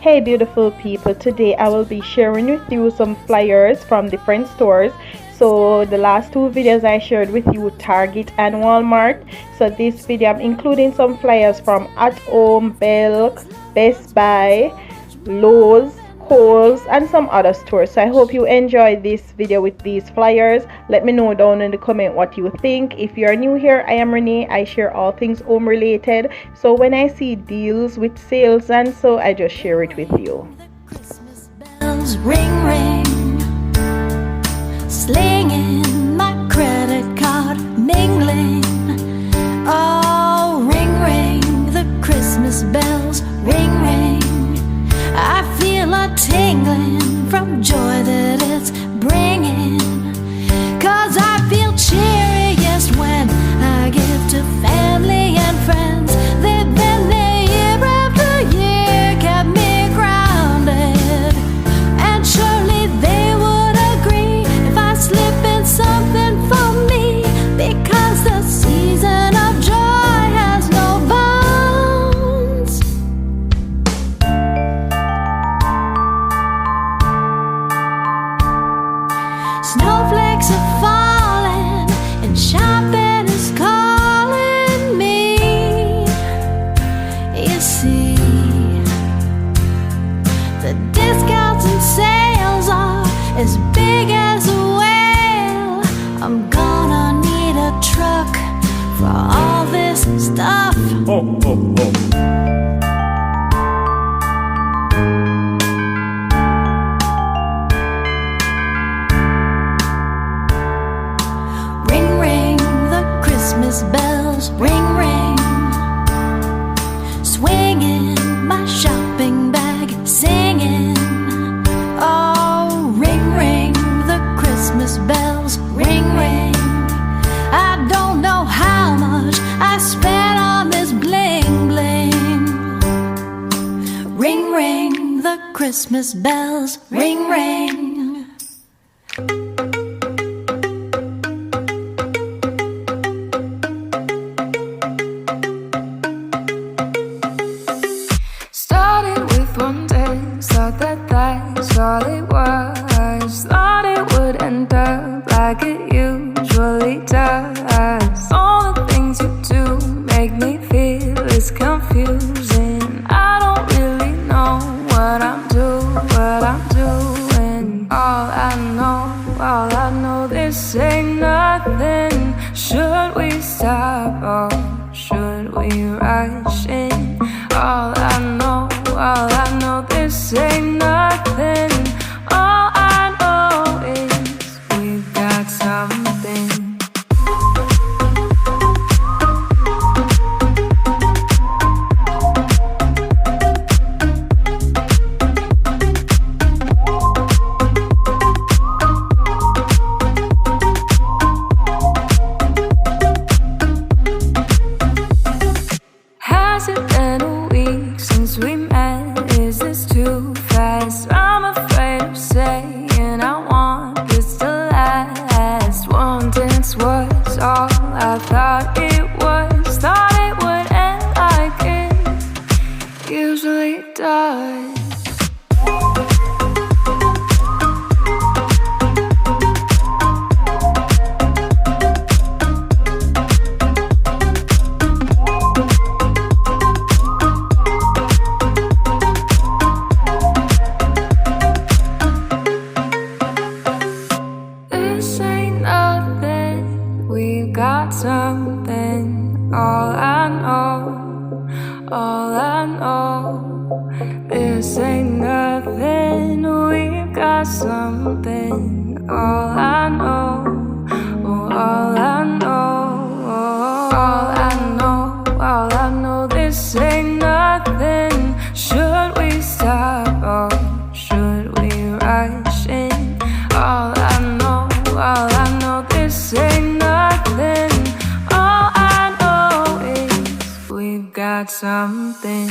Hey beautiful people, today I will be sharing with you some flyers from different stores. So the last two videos I shared with you Target and Walmart. So this video I'm including some flyers from At Home, Belk, Best Buy, Lowe's, Kohl's and some other stores. So I hope you enjoyed this video with these flyers. Let me know down in the comment what you think. If you are new here, I am Renee. I share all things home related. So when I see deals with sales and so I just share it with you. Christmas bells ring ring, slinging my credit card mingling. Oh, ring ring, the Christmas bells ring ring. I feel a tingling from joy that it's bringing, 'cause I feel cheeriest when I give to family and friends. They've been there year after year, kept me grounded, and surely they would agree if I slip in something for me, because the season of joy has no bounds. Snowflakes are falling and shopping is calling me. You see, the discounts and sales are as big as a whale. I'm gonna need a truck for all this stuff. Oh, oh, oh. Ring ring, the Christmas bells ring ring, swinging my shopping bag, singing. Oh, ring ring, the Christmas bells ring ring. I don't know how much I spent on this bling bling. Ring ring, the Christmas bells ring ring. Started with one day, thought that that's all it was. Thought it would end up like it usually does. All the things you do make me feel it's confusing. I don't really know what I'm doing. All I know, this ain't nothing. Should we stop or should we rush in? All I know, this ain't nothing. All I know is we've got something. Has it been a week since we met? Is this too fast? I'm afraid of saying I want this to last. One dance was all I thought it was. Thought it would end like it usually does. This ain't nothing, we've got something. All I know, this ain't nothing, we've got something. All I know, all I know, this ain't nothing. Should we stop or should we rush in? All I know, this ain't nothing. All I know is we've got something.